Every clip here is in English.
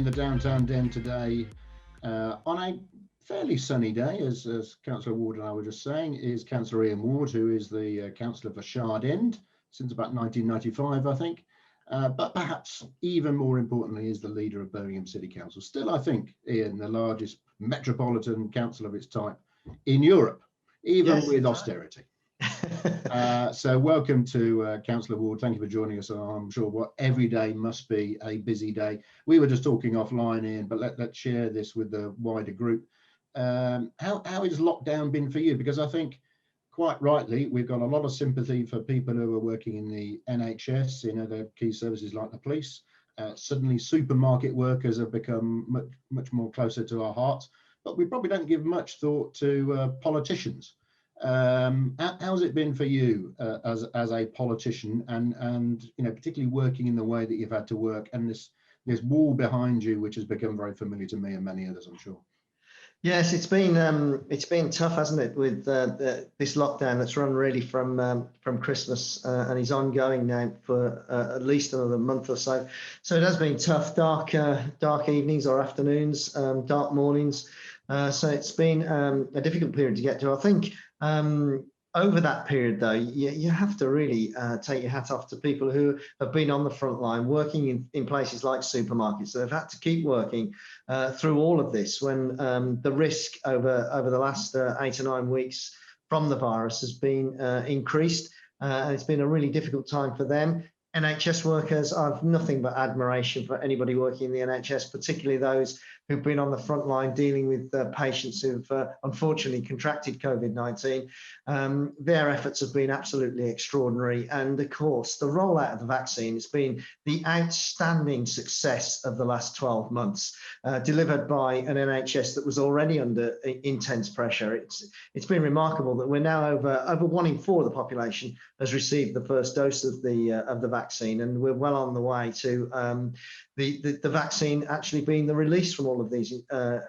the downtown den today on a fairly sunny day, as Councillor Ward and I were just saying, is Cllr Ian Ward, who is the councillor for Shard End since about 1995, I think. But perhaps even more importantly is the leader of Birmingham City Council. Still, I think, Ian, the largest metropolitan council of its type in Europe, even with austerity. So welcome to Councillor Ward. Thank you for joining us. I'm sure what every day must be a busy day. We were just talking offline, Ian, but let's share this with the wider group. How has lockdown been for you? Because I think quite rightly, we've got a lot of sympathy for people who are working in the NHS, in other key services like the police. Suddenly supermarket workers have become much more closer to our hearts, but we probably don't give much thought to politicians. How's it been for you as a politician, and you know, particularly working in the way that you've had to work, and this wall behind you, which has become very familiar to me and many others, I'm sure. Yes, it's been tough, hasn't it, with this lockdown that's run really from Christmas and is ongoing now for at least another month or so. So it has been tough, dark evenings or afternoons, dark mornings. So it's been a difficult period to get to. I think over that period, though, you have to really take your hat off to people who have been on the front line, working in places like supermarkets. So they've had to keep working through all of this when the risk over the last 8 or 9 weeks from the virus has been increased. And it's been a really difficult time for them. NHS workers, I've nothing but admiration for anybody working in the NHS, particularly those who've been on the front line dealing with patients who've unfortunately contracted COVID-19. Their efforts have been absolutely extraordinary. And of course, the rollout of the vaccine has been the outstanding success of the last 12 months, delivered by an NHS that was already under intense pressure. It's been remarkable that we're now over 1 in 4 of the population has received the first dose of the vaccine, and we're well on the way to the vaccine actually being the release from all of these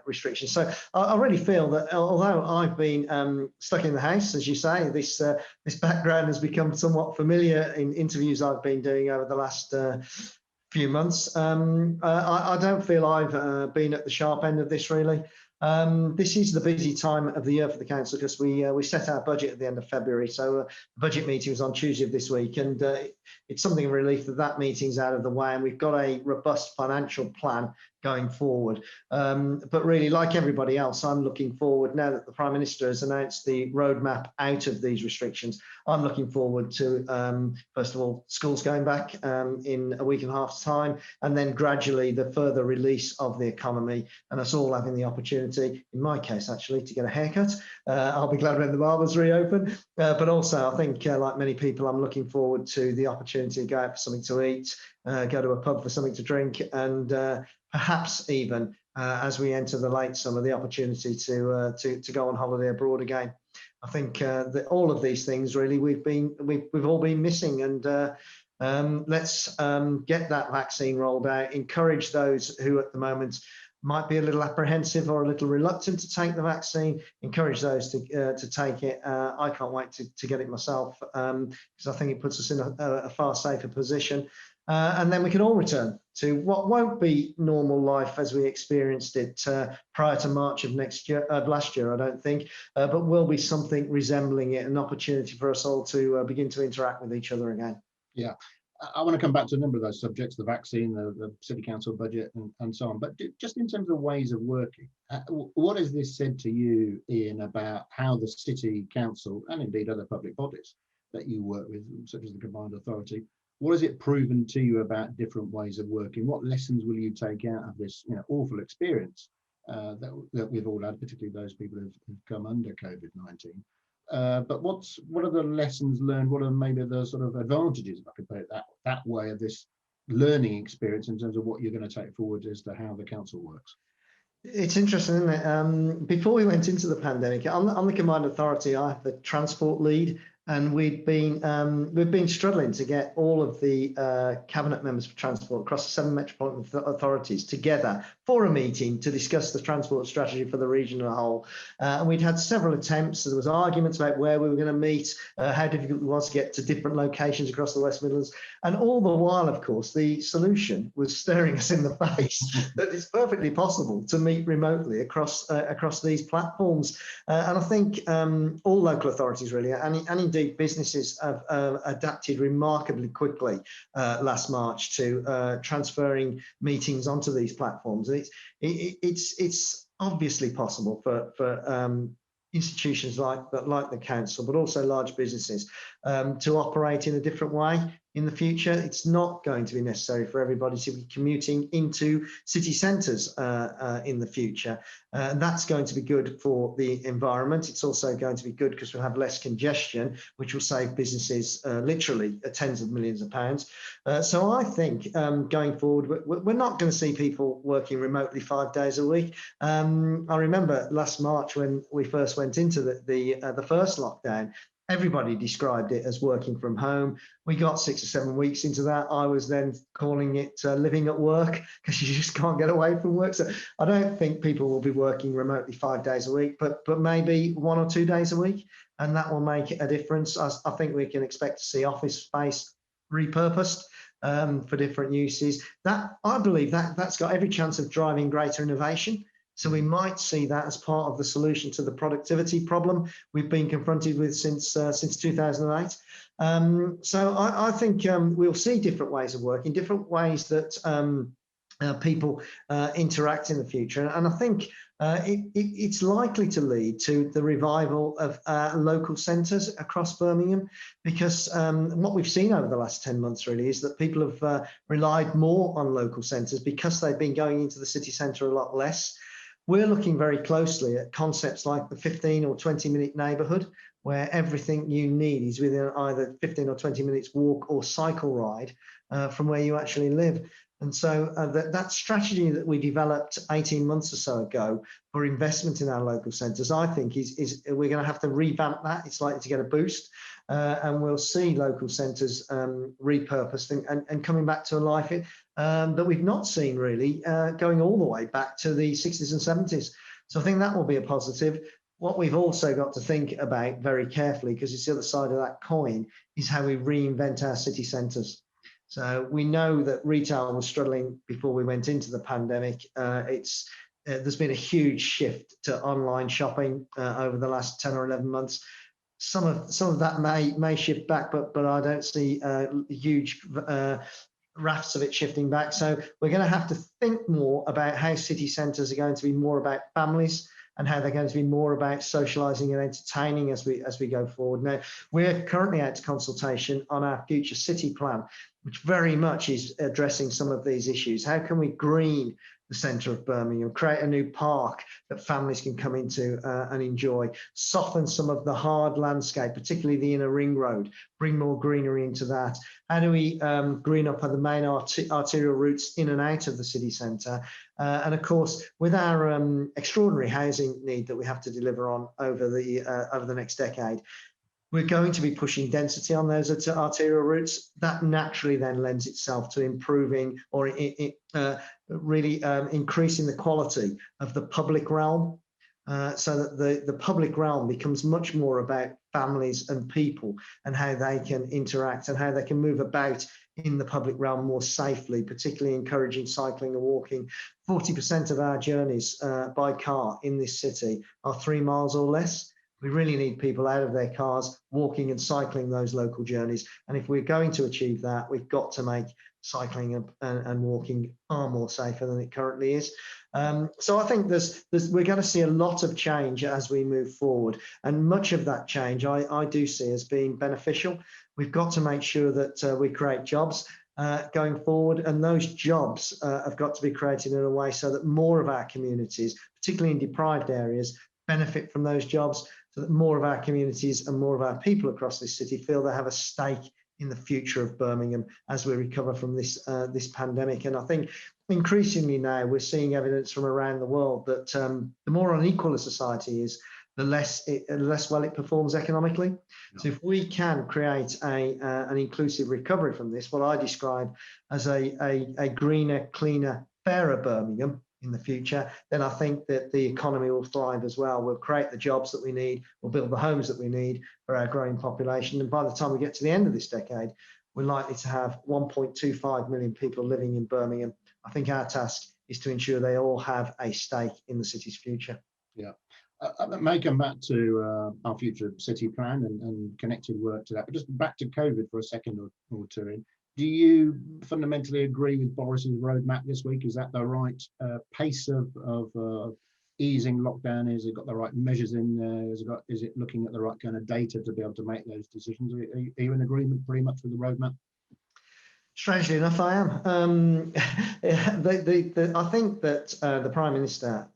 restrictions. So I really feel that although I've been stuck in the house, as you say, this background has become somewhat familiar in interviews I've been doing over the last few months. I don't feel I've been at the sharp end of this, really. This is the busy time of the year for the council because we set our budget at the end of February. So the budget meeting was on Tuesday of this week, and it's something of a relief that meeting's out of the way, and we've got a robust financial plan going forward. But really, like everybody else, I'm looking forward, now that the Prime Minister has announced the roadmap out of these restrictions, I'm looking forward to, first of all, schools going back in a week and a half's time, and then gradually the further release of the economy, and us all having the opportunity, in my case actually, to get a haircut. I'll be glad when the barbers reopen, but also I think, like many people, I'm looking forward to the opportunity to go out for something to eat, go to a pub for something to drink, and perhaps even as we enter the late summer, the opportunity to go on holiday abroad again. I think that all of these things really we've all been missing, and let's get that vaccine rolled out. Encourage those who at the moment might be a little apprehensive or a little reluctant to take the vaccine. Encourage those to take it. I can't wait to get it myself because I think it puts us in a far safer position. And then we can all return to what won't be normal life as we experienced it prior to March of last year, I don't think, but will be something resembling it, an opportunity for us all to begin to interact with each other again. Yeah, I want to come back to a number of those subjects, the vaccine, the City Council budget and so on, but just in terms of ways of working, what has this said to you, Ian, about how the City Council, and indeed other public bodies that you work with, such as the Combined Authority, what has it proven to you about different ways of working? What lessons will you take out of this awful experience that we've all had, particularly those people who've come under COVID-19? But what are the lessons learned? What are maybe the sort of advantages, if I could put it that way, of this learning experience in terms of what you're going to take forward as to how the council works? It's interesting, isn't it? Before we went into the pandemic, on the Combined Authority, I have the transport lead and we've been struggling to get all of the cabinet members for transport across the 7 metropolitan authorities together for a meeting to discuss the transport strategy for the region as a whole. And we'd had several attempts. So there was arguments about where we were going to meet, how difficult it was to get to different locations across the West Midlands, and all the while, of course, the solution was staring us in the face that it's perfectly possible to meet remotely across these platforms. And I think all local authorities really, and indeed businesses have adapted remarkably quickly last March to transferring meetings onto these platforms. And it's obviously possible for institutions like the council, but also large businesses to operate in a different way in the future. It's not going to be necessary for everybody to be commuting into city centres in the future. And that's going to be good for the environment. It's also going to be good because we'll have less congestion, which will save businesses literally tens of millions of pounds. So I think going forward, we're not going to see people working remotely 5 days a week. I remember last March when we first went into the first lockdown, everybody described it as working from home. We got 6 or 7 weeks into that. I was then calling it living at work, because you just can't get away from work. So I don't think people will be working remotely 5 days a week, but maybe 1 or 2 days a week, and that will make a difference. I think we can expect to see office space repurposed for different uses. That, I believe, that's got every chance of driving greater innovation. So we might see that as part of the solution to the productivity problem we've been confronted with since 2008. So I think we'll see different ways of working, different ways that people interact in the future. And I think it's likely to lead to the revival of local centres across Birmingham, because what we've seen over the last 10 months really is that people have relied more on local centres because they've been going into the city centre a lot less. We're looking very closely at concepts like the 15 or 20-minute neighbourhood, where everything you need is within either 15 or 20 minutes walk or cycle ride from where you actually live. And so that strategy that we developed 18 months or so ago for investment in our local centres, I think is we're going to have to revamp that. It's likely to get a boost, and we'll see local centres repurposed and coming back to a life that we've not seen really going all the way back to the 60s and 70s. So I think that will be a positive. What we've also got to think about very carefully, because it's the other side of that coin, is how we reinvent our city centres. So we know that retail was struggling before we went into the pandemic. There's been a huge shift to online shopping over the last 10 or 11 months. Some of that may shift back, but I don't see huge rafts of it shifting back. So we're going to have to think more about how city centres are going to be more about families, and how they're going to be more about socialising and entertaining as we go forward. Now, we're currently out to consultation on our future city plan, which very much is addressing some of these issues. How can we green the centre of Birmingham, create a new park that families can come into and enjoy, soften some of the hard landscape, particularly the inner ring road, bring more greenery into that? How do we green up the main arterial routes in and out of the city centre? And of course, with our extraordinary housing need that we have to deliver on over the next decade, we're going to be pushing density on those arterial routes. That naturally then lends itself to improving or really increasing the quality of the public realm, so that the public realm becomes much more about families and people and how they can interact and how they can move about in the public realm more safely, particularly encouraging cycling and walking. 40% of our journeys by car in this city are 3 miles or less. We really need people out of their cars, walking and cycling those local journeys. And if we're going to achieve that, we've got to make cycling and walking far more safer than it currently is. So I think we're going to see a lot of change as we move forward. And much of that change I do see as being beneficial. We've got to make sure that we create jobs going forward. And those jobs have got to be created in a way so that more of our communities, particularly in deprived areas, benefit from those jobs, so that more of our communities and more of our people across this city feel they have a stake in the future of Birmingham as we recover from this pandemic. And I think increasingly now we're seeing evidence from around the world that the more unequal a society is, the less well it performs economically. Yeah. So if we can create an inclusive recovery from this, what I describe as a greener, cleaner, fairer Birmingham in the future, then I think that the economy will thrive as well. We'll create the jobs that we need, we'll build the homes that we need for our growing population. And by the time we get to the end of this decade, we're likely to have 1.25 million people living in Birmingham. I think our task is to ensure they all have a stake in the city's future. Yeah. I may come back to our future city plan and connected work to that, but just back to COVID for a second or two. Do you fundamentally agree with Boris's roadmap this week? Is that the right pace of easing lockdown? Has it got the right measures in there? Is it looking at the right kind of data to be able to make those decisions? Are you in agreement pretty much with the roadmap? Strangely enough, I am. I think that the Prime Minister,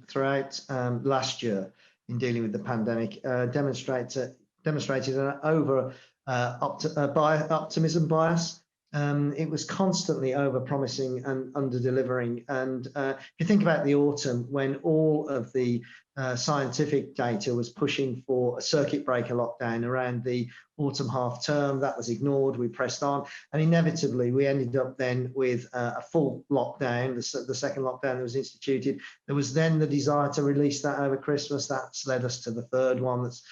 throughout last year in dealing with the pandemic, demonstrated an over optimism bias. It was constantly over promising and under delivering. And if you think about the autumn, when all of the scientific data was pushing for a circuit breaker lockdown around the autumn half term, that was ignored. We pressed on, and inevitably we ended up then with a full lockdown, the second lockdown that was instituted. There was then the desire to release that over Christmas. That's led us to the third one. That's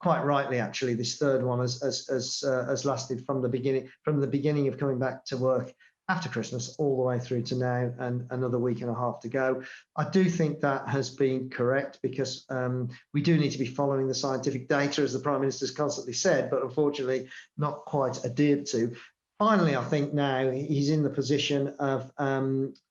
quite rightly, actually, this third one has lasted from the beginning of coming back to work after Christmas all the way through to now, and another week and a half to go. I do think that has been correct, because we do need to be following the scientific data, as the Prime Minister's constantly said, but unfortunately not quite adhered to. Finally, I think now he's in the position of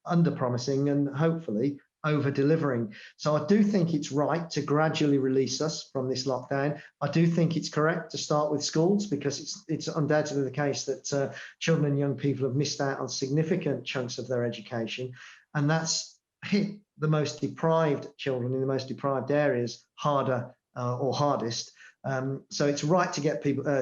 under-promising and hopefully over-delivering. So I do think it's right to gradually release us from this lockdown. I do think it's correct to start with schools, because it's undoubtedly the case that children and young people have missed out on significant chunks of their education, and that's hit the most deprived children in the most deprived areas harder or hardest. So it's right to get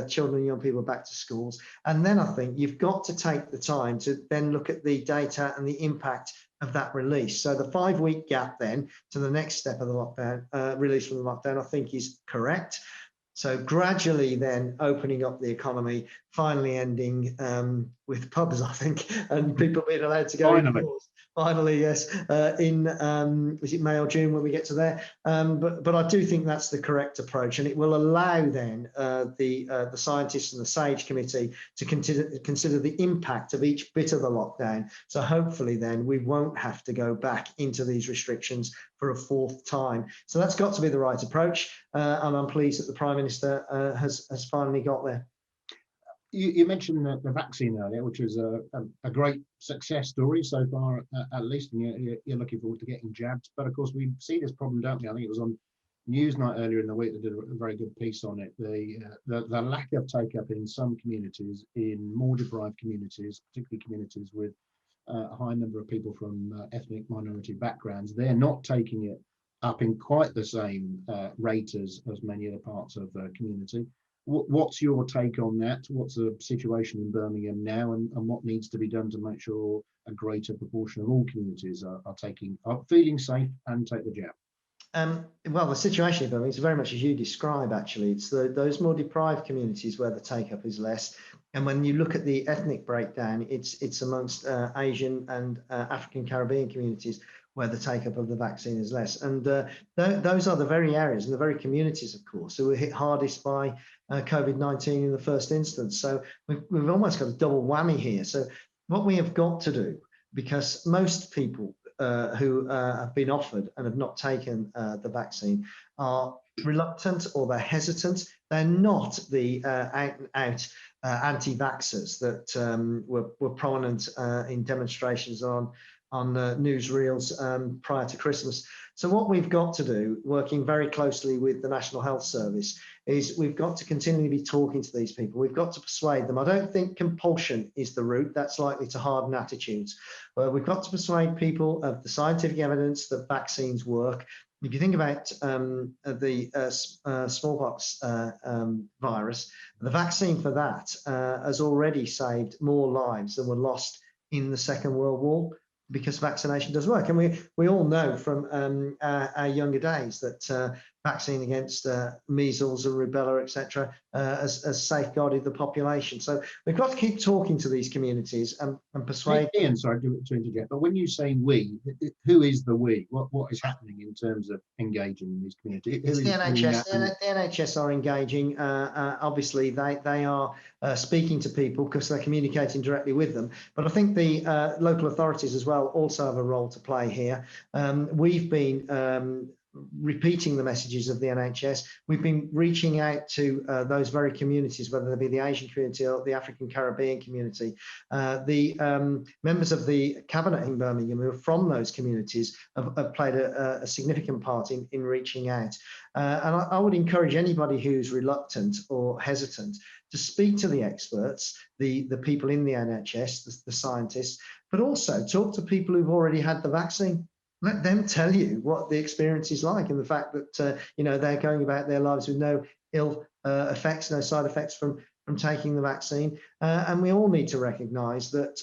children and young people back to schools. And then I think you've got to take the time to then look at the data and the impact of that release. So the 5-week gap then to the next step of the lockdown, release from the lockdown, I think is correct. So gradually then opening up the economy, finally ending with pubs, I think, and people being allowed to go indoors. Finally, yes, is it May or June when we get to there? But I do think that's the correct approach, and it will allow then the scientists and the SAGE committee to consider the impact of each bit of the lockdown. So hopefully then we won't have to go back into these restrictions for a fourth time. So that's got to be the right approach, and I'm pleased that the Prime Minister has finally got there. You mentioned the vaccine earlier, which was a great success story so far, at least, and you're looking forward to getting jabbed. But of course, we see this problem, don't we? I think it was on Newsnight earlier in the week that did a very good piece on it. The lack of take-up in some communities, in more deprived communities, particularly communities with a high number of people from ethnic minority backgrounds, they're not taking it up in quite the same rate as many other parts of the community. What's your take on that? What's the situation in Birmingham now, and what needs to be done to make sure a greater proportion of all communities are feeling safe and take the jab? Well, the situation in Birmingham is very much as you describe, actually. It's those more deprived communities where the take-up is less. And when you look at the ethnic breakdown, it's amongst Asian and African Caribbean communities where the take-up of the vaccine is less. And those are the very areas and the very communities, of course, who were hit hardest by COVID-19 in the first instance. So we've almost got a double whammy here. So what we have got to do, because most people who have been offered and have not taken the vaccine are reluctant, or they're hesitant. They're not the out-and-out anti-vaxxers that were prominent in demonstrations on newsreels prior to Christmas. So what we've got to do, working very closely with the National Health Service, is we've got to continually be talking to these people. We've got to persuade them. I don't think compulsion is the route. That's likely to harden attitudes. But we've got to persuade people of the scientific evidence that vaccines work. If you think about the smallpox virus, the vaccine for that has already saved more lives than were lost in the Second World War, because vaccination does work. And we all know from our younger days that vaccine against measles and rubella, etc., has safeguarded the population. So we've got to keep talking to these communities and persuade. Ian, sorry to interject, but when you say we, who is the we? What is happening in terms of engaging in these communities? It's the NHS. The NHS are engaging. Obviously, they are speaking to people because they're communicating directly with them. But I think the local authorities as well also have a role to play here. We've been repeating the messages of the NHS. We've been reaching out to those very communities, whether they be the Asian community or the African Caribbean community. The members of the cabinet in Birmingham who are from those communities have played a significant part in reaching out. And I would encourage anybody who's reluctant or hesitant to speak to the experts, the people in the NHS, the scientists, but also talk to people who've already had the vaccine. Let them tell you what the experience is like, and the fact that they're going about their lives with no ill effects, no side effects from taking the vaccine. And we all need to recognise that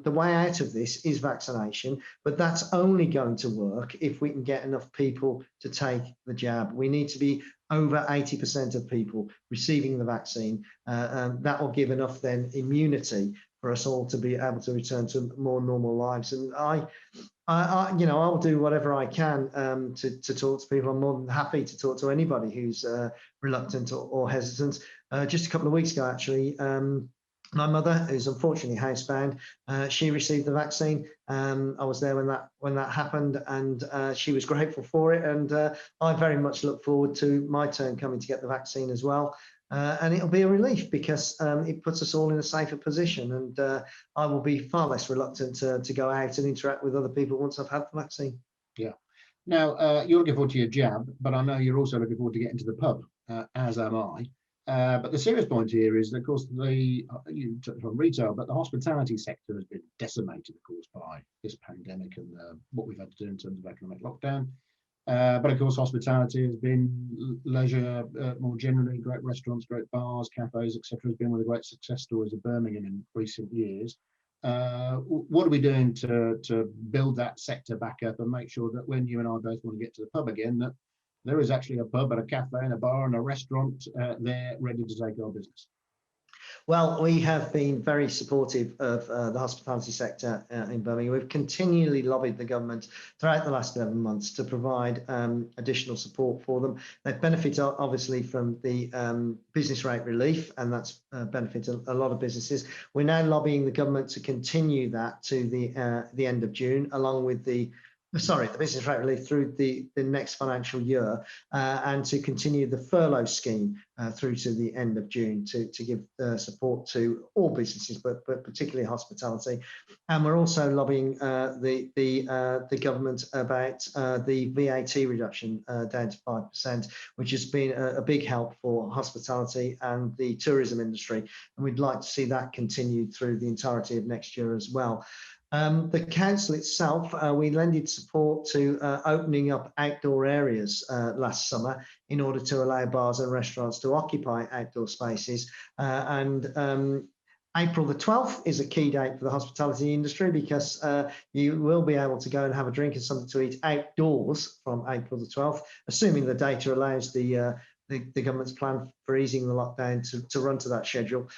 the way out of this is vaccination, but that's only going to work if we can get enough people to take the jab. We need to be over 80% of people receiving the vaccine. That will give enough then immunity for us all to be able to return to more normal lives. And I'll do whatever I can to talk to people. I'm more than happy to talk to anybody who's reluctant or hesitant. Just a couple of weeks ago, actually, my mother, who's unfortunately housebound, she received the vaccine. I was there when that happened, and she was grateful for it. And I very much look forward to my turn coming to get the vaccine as well. And it'll be a relief because it puts us all in a safer position, and I will be far less reluctant to go out and interact with other people once I've had the vaccine. Yeah. Now, you're looking forward to your jab, but I know you're also looking forward to getting to the pub, as am I. But the serious point here is that, of course, you touched on retail, but the hospitality sector has been decimated, of course, by this pandemic and what we've had to do in terms of economic lockdown. But of course, hospitality has been leisure more generally. Great restaurants, great bars, cafes, etc. has been one of the great success stories of Birmingham in recent years. What are we doing to build that sector back up and make sure that when you and I both want to get to the pub again, that there is actually a pub and a cafe and a bar and a restaurant there ready to take our business? Well, we have been very supportive of the hospitality sector in Birmingham. We've continually lobbied the government throughout the last 11 months to provide additional support for them. They've benefited obviously from the business rate relief, and that's benefited a lot of businesses. We're now lobbying the government to continue that to the end of June, along with the business rate relief through the next financial year, and to continue the furlough scheme through to the end of June to give support to all businesses, but particularly hospitality. And we're also lobbying the government about the VAT reduction down to 5%, which has been a big help for hospitality and the tourism industry. And we'd like to see that continued through the entirety of next year as well. The council itself, we lended support to opening up outdoor areas last summer in order to allow bars and restaurants to occupy outdoor spaces. April the 12th is a key date for the hospitality industry because you will be able to go and have a drink and something to eat outdoors from April the 12th, assuming the data allows the government's plan for easing the lockdown to run to that schedule.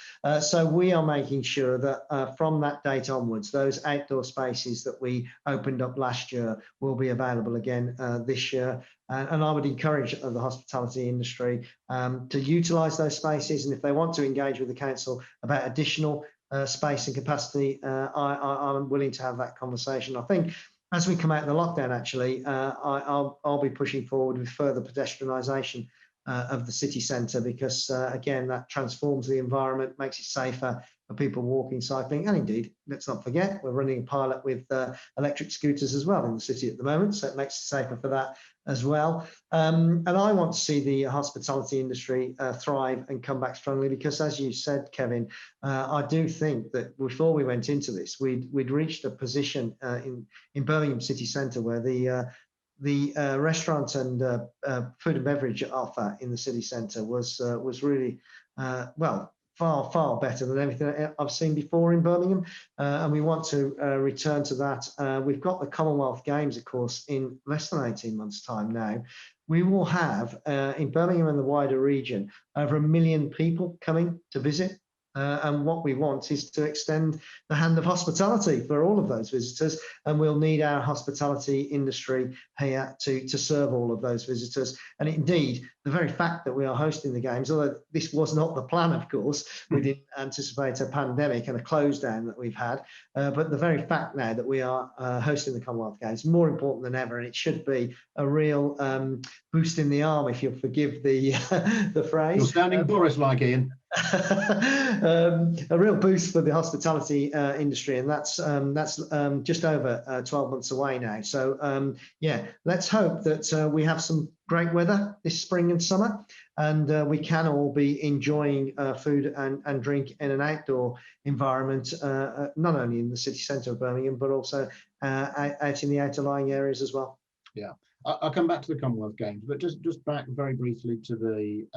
So we are making sure that from that date onwards, those outdoor spaces that we opened up last year will be available again this year. And I would encourage the hospitality industry to utilise those spaces. And if they want to engage with the council about additional space and capacity, I'm willing to have that conversation. I think as we come out of the lockdown, actually, I'll be pushing forward with further pedestrianisation of the city centre because, again, that transforms the environment, makes it safer for people walking, cycling, and indeed, let's not forget, we're running a pilot with electric scooters as well in the city at the moment, so it makes it safer for that as well. And I want to see the hospitality industry thrive and come back strongly because, as you said, Kevin, I do think that before we went into this, we'd reached a position in Birmingham City Centre where the restaurant and food and beverage offer in the city centre was really far better than anything I've seen before in Birmingham, and we want to return to that. We've got the Commonwealth Games, of course, in less than 18 months' time now. we will have in Birmingham and the wider region over 1 million people coming to visit. And what we want is to extend the hand of hospitality for all of those visitors, and we'll need our hospitality industry here to serve all of those visitors. And indeed, the very fact that we are hosting the games, although this was not the plan, of course, we didn't anticipate a pandemic and a close down that we've had, but the very fact now that we are hosting the Commonwealth Games, more important than ever, and it should be a real boost in the arm, if you'll forgive the the phrase. You're sounding Boris-like, Ian. A real boost for the hospitality industry, and that's just over 12 months away now. So yeah, let's hope that we have some great weather this spring and summer, and we can all be enjoying food and drink in an outdoor environment, not only in the city centre of Birmingham, but also out in the outer-lying areas as well. Yeah. I'll come back to the Commonwealth Games, but just back very briefly to the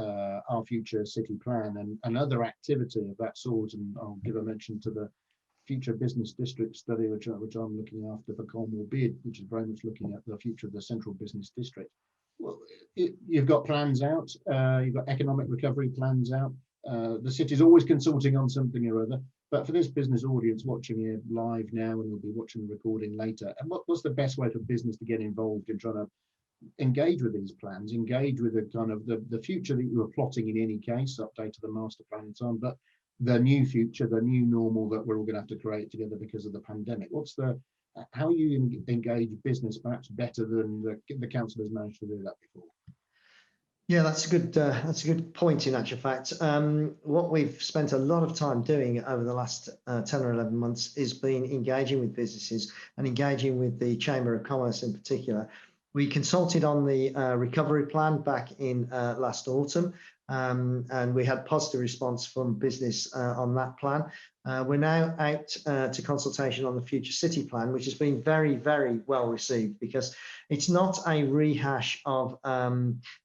Our Future City Plan and other activity of that sort, and I'll give a mention to the Future Business District study, which I'm looking after for Cornwall Bid, which is very much looking at the future of the Central Business District. Well, you've got plans out, you've got economic recovery plans out. The city's always consulting on something or other. But for this business audience watching here live now, and we'll be watching the recording later, and what's the best way for business to get involved in trying to engage with these plans, engage with the kind of the future that you were plotting in any case, update to the master plan and so on, but the new future, the new normal that we're all going to have to create together because of the pandemic? How you engage business perhaps better than the council has managed to do that before? Yeah, that's a good point in actual fact. What we've spent a lot of time doing over the last 10 or 11 months is been engaging with businesses and engaging with the Chamber of Commerce in particular. We consulted on the recovery plan back in last autumn, and we had positive response from business on that plan. We're now out to consultation on the Future City Plan, which has been very, very well received, because it's not a rehash of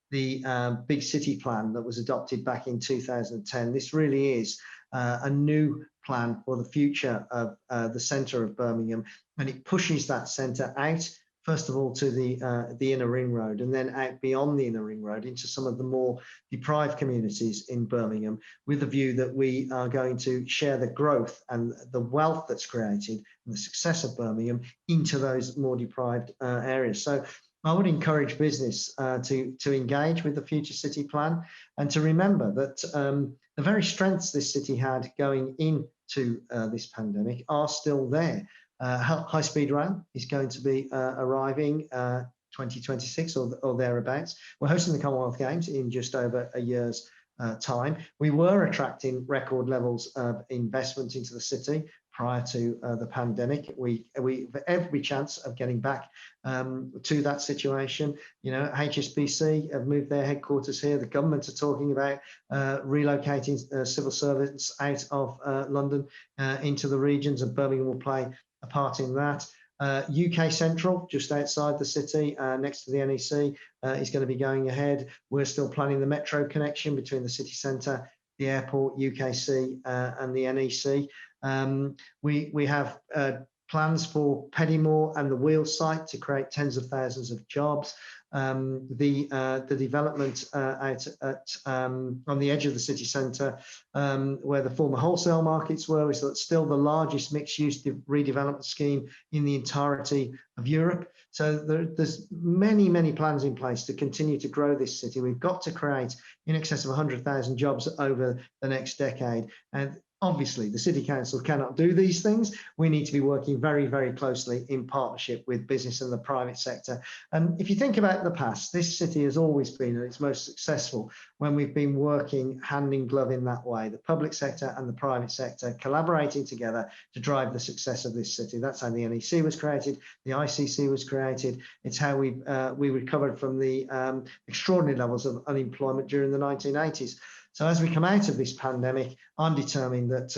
the big city plan that was adopted back in 2010. This really is a new plan for the future of the centre of Birmingham, and it pushes that centre out, first of all, to the inner ring road, and then out beyond the inner ring road into some of the more deprived communities in Birmingham, with the view that we are going to share the growth and the wealth that's created and the success of Birmingham into those more deprived areas. So I would encourage business to engage with the Future City Plan, and to remember that the very strengths this city had going into this pandemic are still there. High-speed rail is going to be arriving 2026 or thereabouts. We're hosting the Commonwealth Games in just over a year's time. We were attracting record levels of investment into the city prior to the pandemic. We have every chance of getting back to that situation. You know, HSBC have moved their headquarters here. The government are talking about relocating civil servants out of London into the regions, and Birmingham will play a part in that. UK Central, just outside the city, next to the NEC, is going to be going ahead. We're still planning the metro connection between the city centre, the airport, UKC, and the NEC. We have plans for Peddymore and the Wheel site to create tens of thousands of jobs. The development out at on the edge of the city centre, where the former wholesale markets were, is still the largest mixed-use redevelopment scheme in the entirety of Europe. So there's many plans in place to continue to grow this city. We've got to create in excess of 100,000 jobs over the next decade, and obviously, the City Council cannot do these things. We need to be working very closely in partnership with business and the private sector. And if you think about the past, this city has always been at its most successful when we've been working hand in glove in that way, the public sector and the private sector collaborating together to drive the success of this city. That's how the NEC was created, the ICC was created. It's how we recovered from the extraordinary levels of unemployment during the 1980s. So as we come out of this pandemic, I'm determined that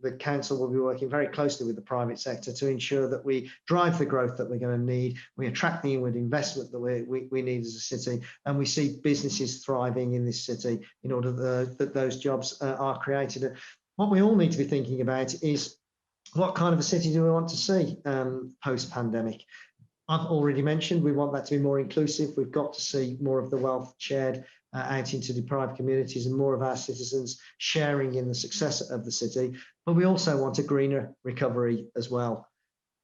the council will be working very closely with the private sector to ensure that we drive the growth that we're going to need, we attract the inward investment that we need as a city, and we see businesses thriving in this city in order that those jobs are created. What we all need to be thinking about is, what kind of a city do we want to see post-pandemic? I've already mentioned we want that to be more inclusive. We've got to see more of the wealth shared out into deprived communities and more of our citizens sharing in the success of the city. But we also want a greener recovery as well.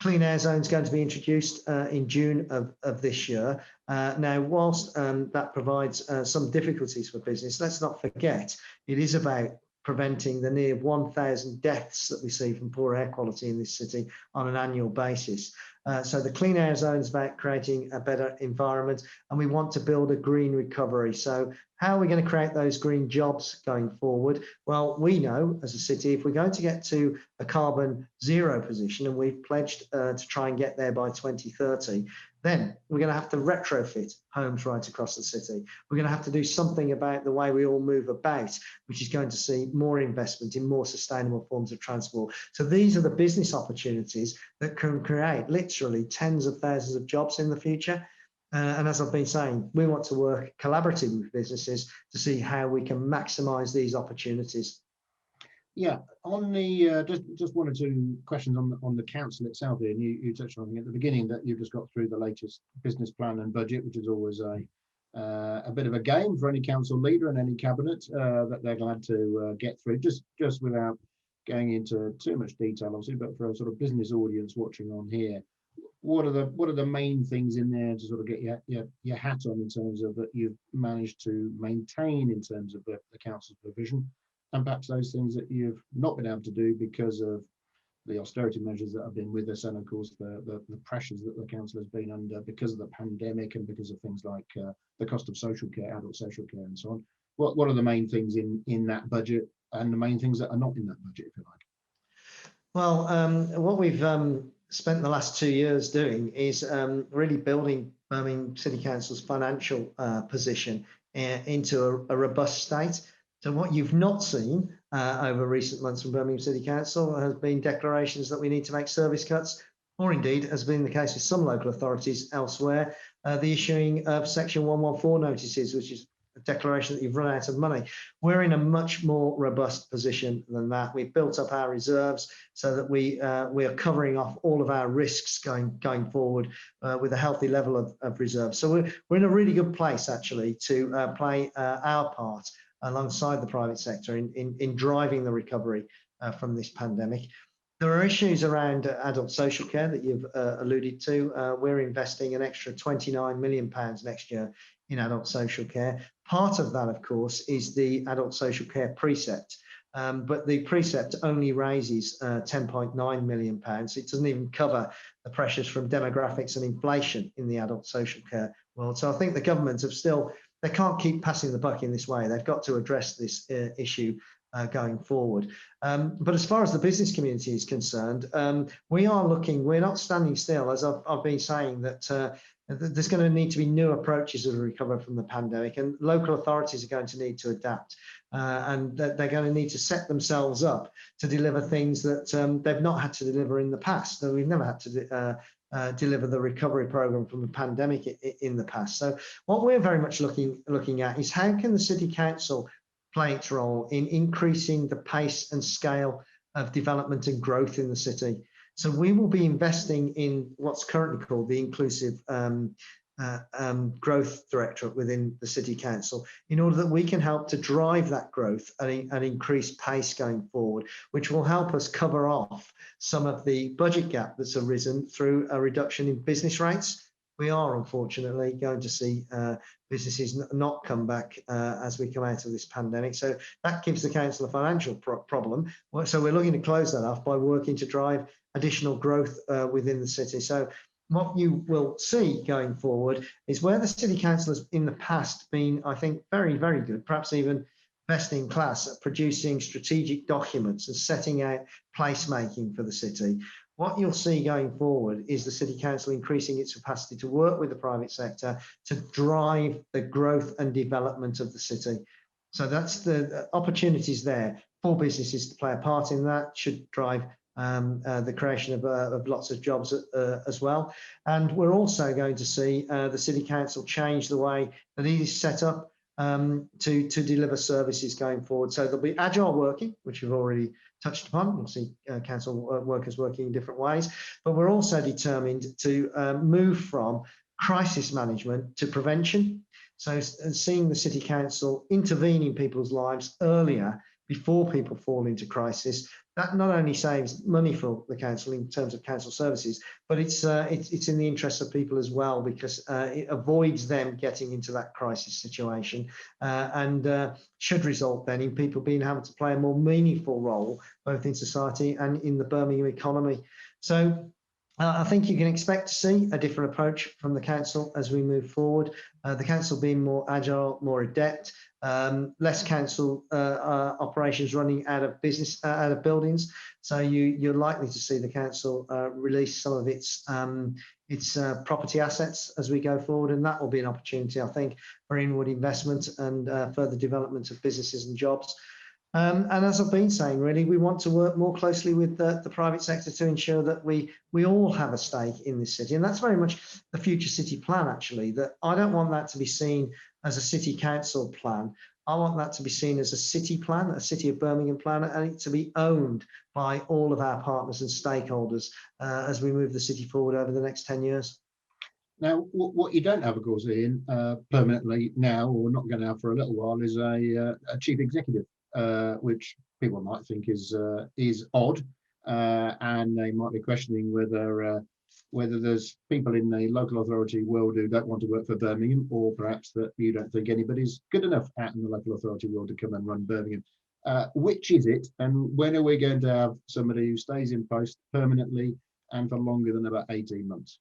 Clean air zone is going to be introduced in June of this year. Now, whilst that provides some difficulties for business, let's not forget it is about preventing the near 1,000 deaths that we see from poor air quality in this city on an annual basis. So the clean air zone is about creating a better environment, and we want to build a green recovery. So how are we going to create those green jobs going forward? Well, we know as a city, if we're going to get to a carbon zero position, and we've pledged to try and get there by 2030, then we're going to have to retrofit homes right across the city. We're going to have to do something about the way we all move about, which is going to see more investment in more sustainable forms of transport. So these are the business opportunities that can create literally tens of thousands of jobs in the future. And as I've been saying, we want to work collaboratively with businesses to see how we can maximise these opportunities. Yeah, on the just one or two questions on the council itself here. And you touched on at the beginning that you've just got through the latest business plan and budget, which is always a bit of a game for any council leader and any cabinet that they're glad to get through. Just without going into too much detail, obviously, but for a sort of business audience watching on here, what are the main things in there to sort of get your hat on in terms of that you've managed to maintain in terms of the council's provision? And perhaps those things that you've not been able to do because of the austerity measures that have been with us, and of course the pressures that the council has been under because of the pandemic and because of things like the cost of social care, adult social care, and so on. What are the main things in that budget, and the main things that are not in that budget, if you like? Well, what we've spent the last 2 years doing is really building Birmingham City Council's financial position into a robust state. So what you've not seen over recent months from Birmingham City Council has been declarations that we need to make service cuts, or indeed, as has been the case with some local authorities elsewhere, the issuing of Section 114 notices, which is a declaration that you've run out of money. We're in a much more robust position than that. We've built up our reserves so that we are covering off all of our risks going forward with a healthy level of reserves. So we're in a really good place actually to play our part alongside the private sector in driving the recovery from this pandemic. There are issues around adult social care that you've alluded to. We're investing an extra £29 million next year in adult social care. Part of that, of course, is the adult social care precept. But the precept only raises £10.9 million. It doesn't even cover the pressures from demographics and inflation in the adult social care world. So I think the government have still, they can't keep passing the buck in this way. They've got to address this issue going forward. But as far as the business community is concerned, we're not standing still, as I've been saying, that there's going to need to be new approaches as we recover from the pandemic, and local authorities are going to need to adapt, and they're going to need to set themselves up to deliver things that they've not had to deliver in the past. So we've never had to deliver the recovery program from the pandemic in the past. So what we're very much looking at is how can the City Council play its role in increasing the pace and scale of development and growth in the city. So we will be investing in what's currently called the Inclusive Growth Directorate within the City Council, in order that we can help to drive that growth and increase pace going forward, which will help us cover off some of the budget gap that's arisen through a reduction in business rates. We are unfortunately going to see businesses not come back as we come out of this pandemic. So that gives the council a financial problem. So we're looking to close that off by working to drive additional growth within the city. So what you will see going forward is where the City Council has in the past been, I think, very, very good, perhaps even best in class at producing strategic documents and setting out placemaking for the city. What you'll see going forward is the City Council increasing its capacity to work with the private sector to drive the growth and development of the city. So that's the opportunities there for businesses to play a part in that, should drive the creation of lots of jobs as well. And we're also going to see the City Council change the way that it is set up to deliver services going forward. So there'll be agile working, which we've already touched upon. You'll see council workers working in different ways, but we're also determined to move from crisis management to prevention. So seeing the City Council intervene in people's lives earlier before people fall into crisis, that not only saves money for the council in terms of council services, but it's in the interest of people as well, because it avoids them getting into that crisis situation, and should result then in people being able to play a more meaningful role both in society and in the Birmingham economy. So I think you can expect to see a different approach from the council as we move forward. The council being more agile, more adept, less council operations running out of buildings. So you're likely to see the council release some of its property assets as we go forward, and that will be an opportunity, I think, for inward investment and further development of businesses and jobs. And as I've been saying, really, we want to work more closely with the private sector to ensure that we all have a stake in this city. And that's very much the future city plan, actually, that I don't want that to be seen as a city council plan. I want that to be seen as a city plan, a City of Birmingham plan, and it to be owned by all of our partners and stakeholders as we move the city forward over the next 10 years. Now, what you don't have, of course, Ian, permanently now, or not going to have for a little while, is a chief executive. Which people might think is odd, and they might be questioning whether there's people in the local authority world who don't want to work for Birmingham, or perhaps that you don't think anybody's good enough out in the local authority world to come and run Birmingham. Which is it, and when are we going to have somebody who stays in post permanently and for longer than about 18 months?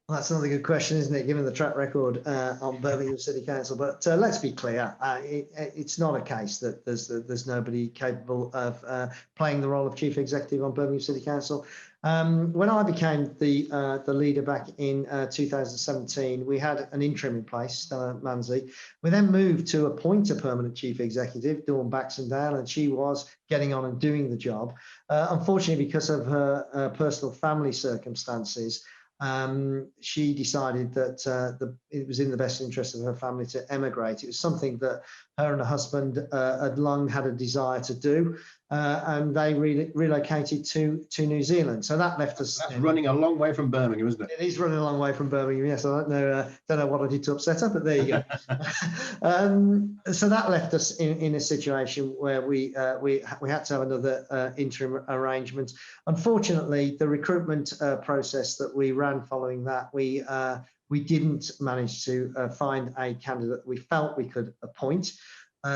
Well, that's another good question, isn't it, given the track record on Birmingham City Council? But let's be clear, it's not a case that there's nobody capable of playing the role of chief executive on Birmingham City Council. When I became the leader back in 2017, we had an interim in place, Stella Manzi. We then moved to appoint a permanent chief executive, Dawn Baxendale, and she was getting on and doing the job. Unfortunately, because of her personal family circumstances, she decided that it was in the best interest of her family to emigrate. It was something that her and her husband had long had a desire to do, and they relocated to New Zealand. So that left us. That's running a long way from Birmingham, isn't it? It is running a long way from Birmingham. Yes, I don't know what I did to upset her, but there you go. So that left us in a situation where we had to have another interim arrangement. Unfortunately, the recruitment process that we ran following that, we didn't manage to find a candidate we felt we could appoint.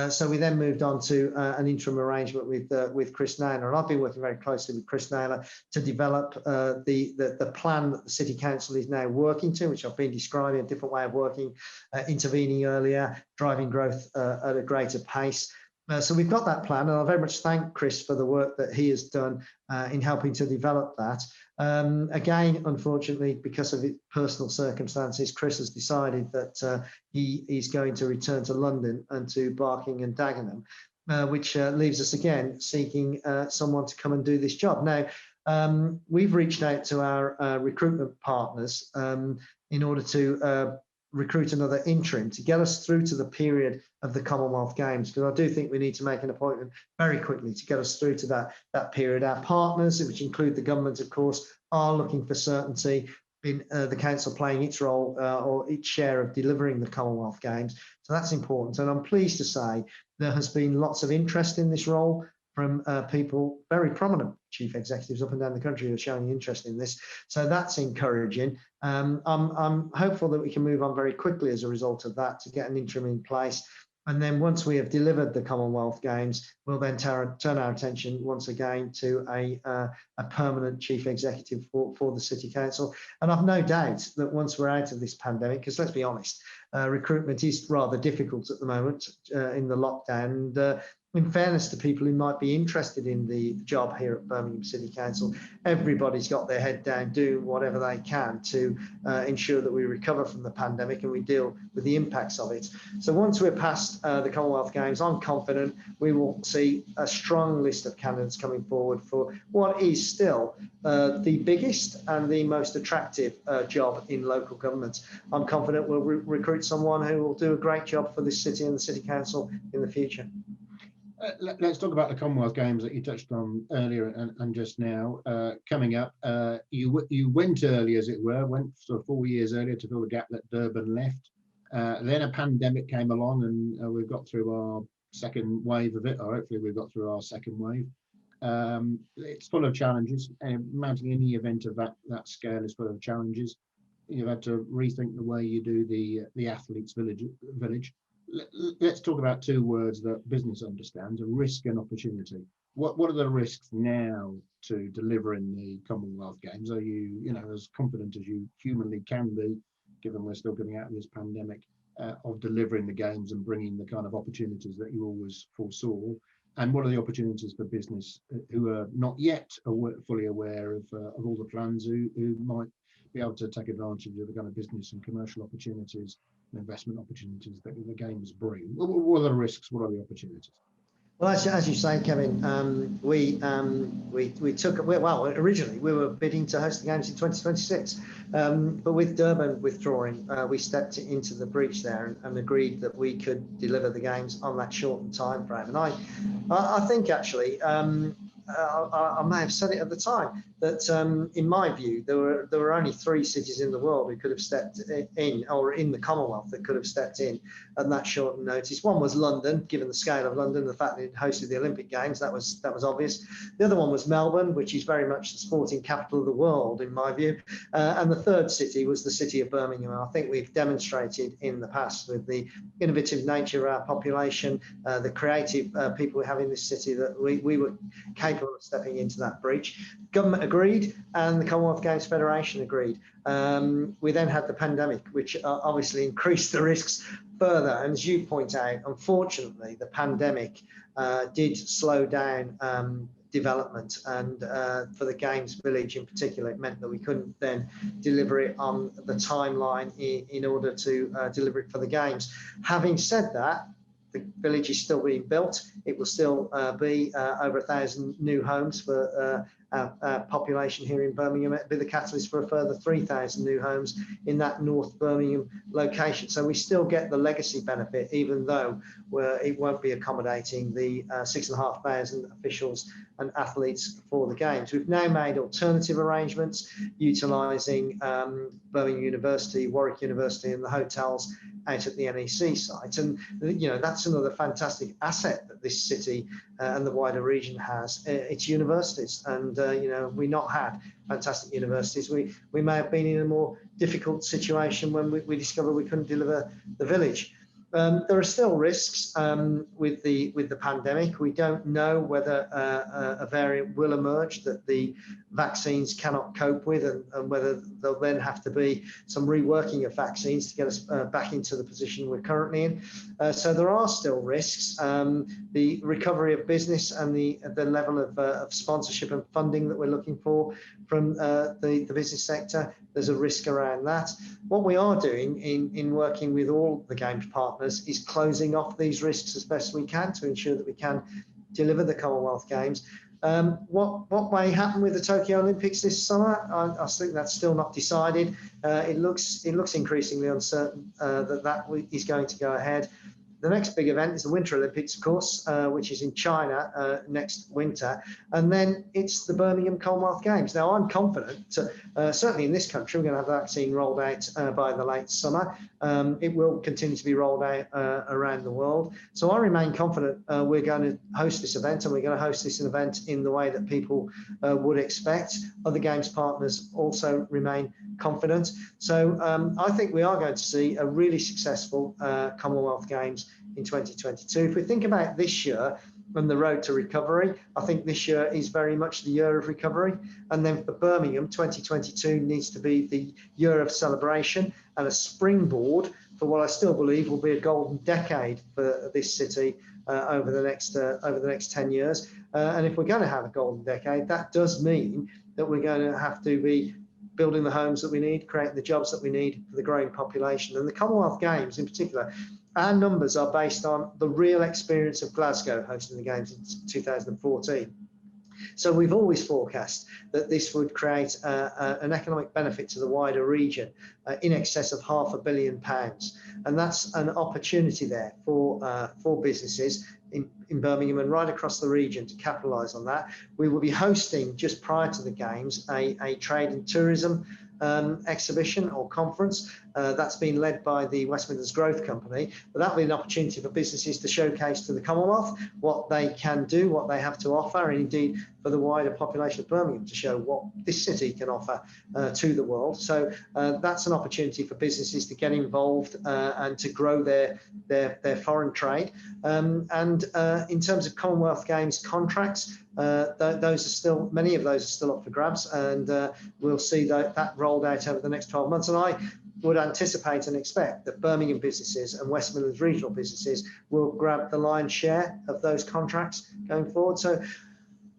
So we then moved on to an interim arrangement with Chris Naylor, and I've been working very closely with Chris Naylor to develop the plan that the City Council is now working to, which I've been describing, a different way of working, intervening earlier, driving growth at a greater pace. So we've got that plan, and I very much thank Chris for the work that he has done in helping to develop that. Again, unfortunately, because of his personal circumstances, Chris has decided that he is going to return to London and to Barking and Dagenham, which leaves us again seeking someone to come and do this job. Now, we've reached out to our recruitment partners in order to recruit another interim to get us through to the period of the Commonwealth Games, because I do think we need to make an appointment very quickly to get us through to that period. Our partners, which include the government, of course, are looking for certainty in the council playing its role or its share of delivering the Commonwealth Games. So that's important. And I'm pleased to say there has been lots of interest in this role from people, very prominent chief executives up and down the country who are showing interest in this. So that's encouraging. I'm hopeful that we can move on very quickly as a result of that to get an interim in place. And then once we have delivered the Commonwealth Games, we'll then turn our attention once again to a permanent chief executive for the City Council. And I've no doubt that once we're out of this pandemic, because let's be honest, recruitment is rather difficult at the moment in the lockdown. And, in fairness to people who might be interested in the job here at Birmingham City Council, everybody's got their head down doing whatever they can to ensure that we recover from the pandemic and we deal with the impacts of it. So once we're past the Commonwealth Games, I'm confident we will see a strong list of candidates coming forward for what is still the biggest and the most attractive job in local government. I'm confident we'll recruit recruit someone who will do a great job for this city and the City Council in the future. Let's talk about the Commonwealth Games that you touched on earlier and just now coming up. You went early, as it were, went sort of 4 years earlier to fill the gap that Durban left. Then a pandemic came along, and we've got through our second wave of it, or hopefully we've got through our second wave. It's full of challenges, and mounting any event of that scale is full of challenges. You've had to rethink the way you do the athletes village. Let's talk about two words that business understands: a risk and opportunity. What are the risks now to delivering the Commonwealth Games? Are you, as confident as you humanly can be, given we're still coming out of this pandemic, of delivering the games and bringing the kind of opportunities that you always foresaw? And what are the opportunities for business who are not yet fully aware of all the plans, who might be able to take advantage of the kind of business and commercial opportunities and investment opportunities that the games bring? What are the risks? What are the opportunities? Well, as you say, Kevin, we took, well, originally we were bidding to host the games in 2026, but with Durban withdrawing, we stepped into the breach there and agreed that we could deliver the games on that shortened time frame. And I think actually, I may have said it at the time that in my view there were only 3 cities in the world who could have stepped in, or in the Commonwealth that could have stepped in at that short notice. One was London, given the scale of London, the fact that it hosted the Olympic Games, that was obvious. The other one was Melbourne, which is very much the sporting capital of the world in my view, and the third city was the city of Birmingham. I think we've demonstrated in the past with the innovative nature of our population, the creative people we have in this city, that we were capable of stepping into that breach. Government agreed and the Commonwealth Games Federation agreed. We then had the pandemic, which obviously increased the risks further. And as you point out, unfortunately, the pandemic did slow down development, and for the Games Village in particular, it meant that we couldn't then deliver it on the timeline in order to deliver it for the Games. Having said that, the village is still being built. It will still be over 1,000 new homes for our population here in Birmingham. It'll be the catalyst for a further 3,000 new homes in that North Birmingham location. So we still get the legacy benefit, even though it won't be accommodating the 6,500 officials and athletes for the Games. We've now made alternative arrangements utilising Birmingham University, Warwick University and the hotels out at the NEC site. And, that's another fantastic asset that this city and the wider region has. It's universities. And, we not had fantastic universities. We may have been in a more difficult situation when we discovered we couldn't deliver the village. There are still risks with the pandemic. We don't know whether a variant will emerge that the vaccines cannot cope with, and whether there'll then have to be some reworking of vaccines to get us back into the position we're currently in. So there are still risks. The recovery of business and the level of sponsorship and funding that we're looking for from the business sector, there's a risk around that. What we are doing in working with all the Games partners is closing off these risks as best we can to ensure that we can deliver the Commonwealth Games. What may happen with the Tokyo Olympics this summer? I think that's still not decided. It looks increasingly uncertain that is going to go ahead. The next big event is the Winter Olympics, of course, which is in China next winter. And then it's the Birmingham Commonwealth Games. Now, I'm confident, certainly in this country, we're going to have the vaccine rolled out by the late summer. It will continue to be rolled out around the world. So I remain confident we're going to host this event, and we're going to host this event in the way that people would expect. Other Games partners also remain confident. So I think we are going to see a really successful Commonwealth Games in 2022. If we think about this year and the road to recovery, I think this year is very much the year of recovery. And then for Birmingham, 2022 needs to be the year of celebration and a springboard for what I still believe will be a golden decade for this city over the next 10 years. And if we're going to have a golden decade, that does mean that we're going to have to be building the homes that we need, creating the jobs that we need for the growing population. And the Commonwealth Games in particular, our numbers are based on the real experience of Glasgow hosting the Games in 2014. So we've always forecast that this would create an economic benefit to the wider region in excess of £500 million. And that's an opportunity there for businesses in Birmingham and right across the region to capitalise on that. We will be hosting, just prior to the Games, a trade and tourism exhibition or conference that's been led by the West Midlands Growth Company. But that'll be an opportunity for businesses to showcase to the Commonwealth what they can do, what they have to offer, and indeed for the wider population of Birmingham to show what this city can offer to the world. So that's an opportunity for businesses to get involved and to grow their foreign trade. And in terms of Commonwealth Games contracts, those are still, many of those are still up for grabs, and we'll see that rolled out over the next 12 months. And I would anticipate and expect that Birmingham businesses and West Midlands regional businesses will grab the lion's share of those contracts going forward. So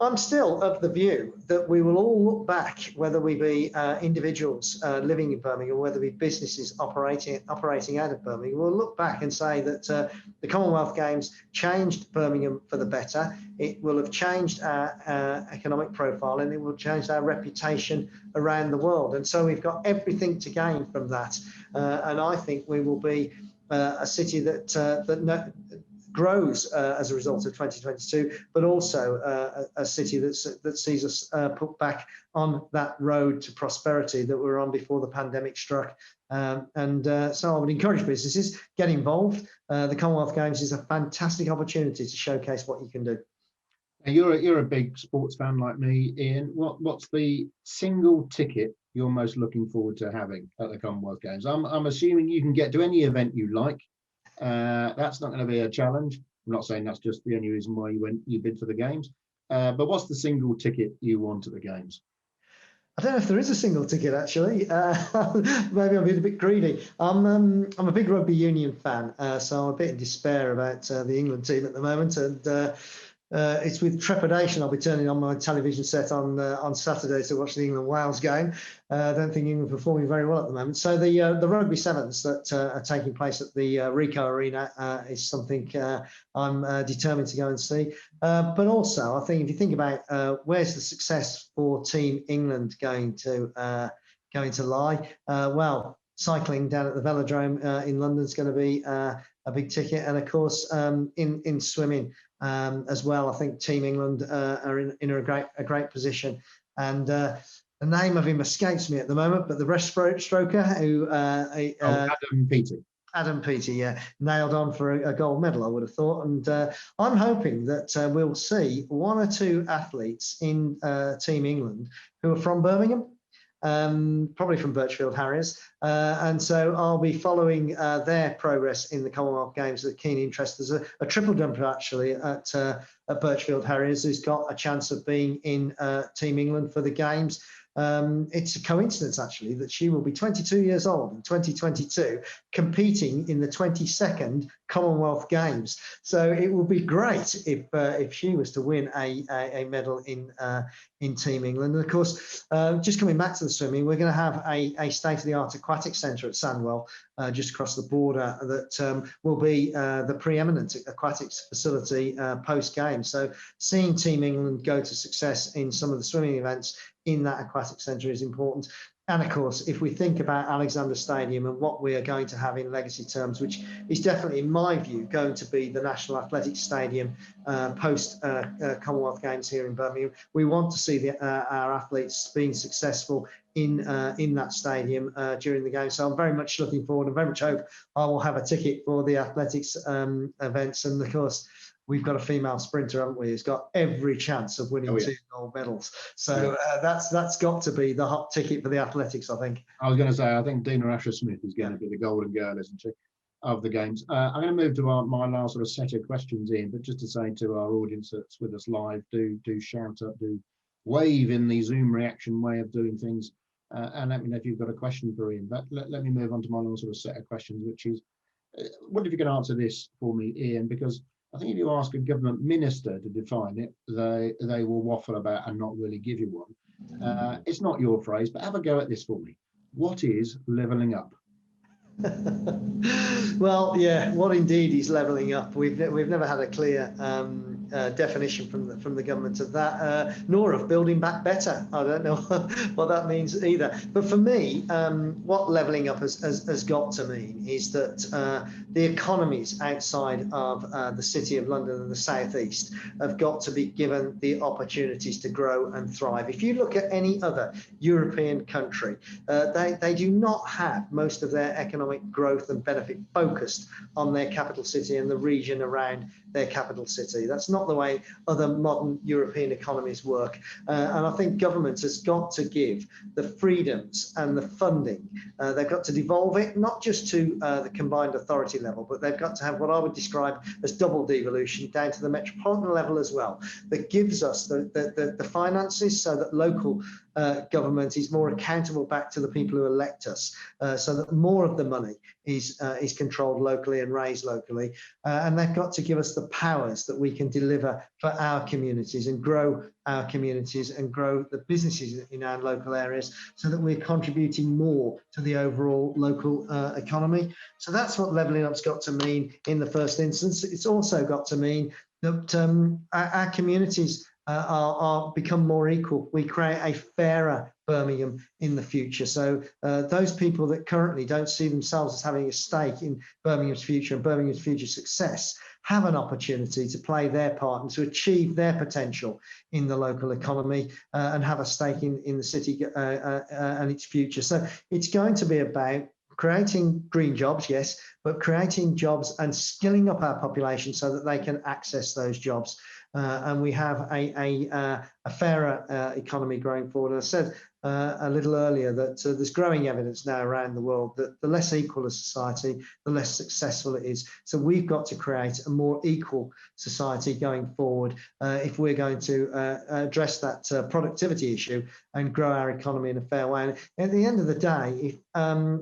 I'm still of the view that we will all look back, whether we be individuals living in Birmingham, whether we be businesses operating out of Birmingham, we'll look back and say that the Commonwealth Games changed Birmingham for the better. It will have changed our economic profile, and it will change our reputation around the world. And so we've got everything to gain from that. And I think we will be a city that grows as a result of 2022, but also a city that sees us put back on that road to prosperity that we were on before the pandemic struck. So I would encourage businesses, get involved. The Commonwealth Games is a fantastic opportunity to showcase what you can do. And you're a big sports fan like me, Ian. What's the single ticket you're most looking forward to having at the Commonwealth Games? I'm assuming you can get to any event you like. That's not going to be a challenge. I'm not saying that's just the only reason why you bid for the Games. But what's the single ticket you want at the Games? I don't know if there is a single ticket, actually. Maybe I'm being a bit greedy. I'm a big rugby union fan, so I'm a bit in despair about the England team at the moment. And it's with trepidation I'll be turning on my television set on Saturday to watch the England-Wales game. I don't think England are performing very well at the moment. So the rugby sevens that are taking place at the Ricoh Arena is something I'm determined to go and see. But also, I think if you think about where's the success for Team England going to lie, well, cycling down at the Velodrome in London is going to be a big ticket, and of course in swimming as well. I think Team England are in a great position, and the name of him escapes me at the moment, but the breaststroker who Adam Peaty, yeah, nailed on for a gold medal, I would have thought. And I'm hoping that we'll see one or two athletes in Team England who are from Birmingham. Probably from Birchfield Harriers, and so I'll be following their progress in the Commonwealth Games with keen interest. There's a triple jumper actually at Birchfield Harriers who's got a chance of being in Team England for the Games. It's a coincidence actually that she will be 22 years old in 2022, competing in the 22nd Commonwealth Games. So it would be great if she was to win a medal in Team England. And of course, just coming back to the swimming, we're going to have a state-of-the-art aquatic centre at Sandwell, just across the border, that will be the preeminent aquatics facility post-game. So seeing Team England go to success in some of the swimming events in that aquatic centre is important. And of course, if we think about Alexander Stadium and what we are going to have in legacy terms, which is definitely, in my view, going to be the National Athletics Stadium post Commonwealth Games here in Birmingham, we want to see our athletes being successful in that stadium during the game. So I'm very much looking forward and very much hope I will have a ticket for the athletics events. And of course, we've got a female sprinter, haven't we, who's got every chance of winning 2 gold medals. So that's got to be the hot ticket for the athletics, I think. I was going to say, I think Dina Asher-Smith is going to be the golden girl, isn't she, of the Games. I'm going to move to my last sort of set of questions, Ian, but just to say to our audience that's with us live, do shout up, do wave in the Zoom reaction way of doing things, and let me know if you've got a question for Ian. But let me move on to my last sort of set of questions, which is, wonder if you can answer this for me, Ian, because I think if you ask a government minister to define it, they will waffle about and not really give you one. It's not your phrase, but have a go at this for me. What is levelling up? Well, yeah, what indeed is levelling up? We've never had a clear definition from the government of that, nor of building back better. I don't know what that means either. But for me, what levelling up has got to mean is that the economies outside of the City of London and the South East have got to be given the opportunities to grow and thrive. If you look at any other European country, they do not have most of their economic growth and benefit focused on their capital city and the region around their capital city. That's not the way other modern European economies work. And I think government has got to give the freedoms and the funding. They've got to devolve it, not just to the combined authority level, but they've got to have what I would describe as double devolution down to the metropolitan level as well, that gives us the finances so that local government is more accountable back to the people who elect us, so that more of the money is controlled locally and raised locally, and they've got to give us the powers that we can deliver for our communities and grow our communities and grow the businesses in our local areas, so that we're contributing more to the overall local economy. So that's what levelling up's got to mean in the first instance. It's also got to mean that our communities are become more equal. We create a fairer Birmingham in the future. So those people that currently don't see themselves as having a stake in Birmingham's future and Birmingham's future success have an opportunity to play their part and to achieve their potential in the local economy and have a stake in the city and its future. So it's going to be about creating green jobs, yes, but creating jobs and skilling up our population so that they can access those jobs. And we have a fairer economy going forward. And I said a little earlier that there's growing evidence now around the world that the less equal a society, the less successful it is. So we've got to create a more equal society going forward if we're going to address that productivity issue and grow our economy in a fair way. And at the end of the day,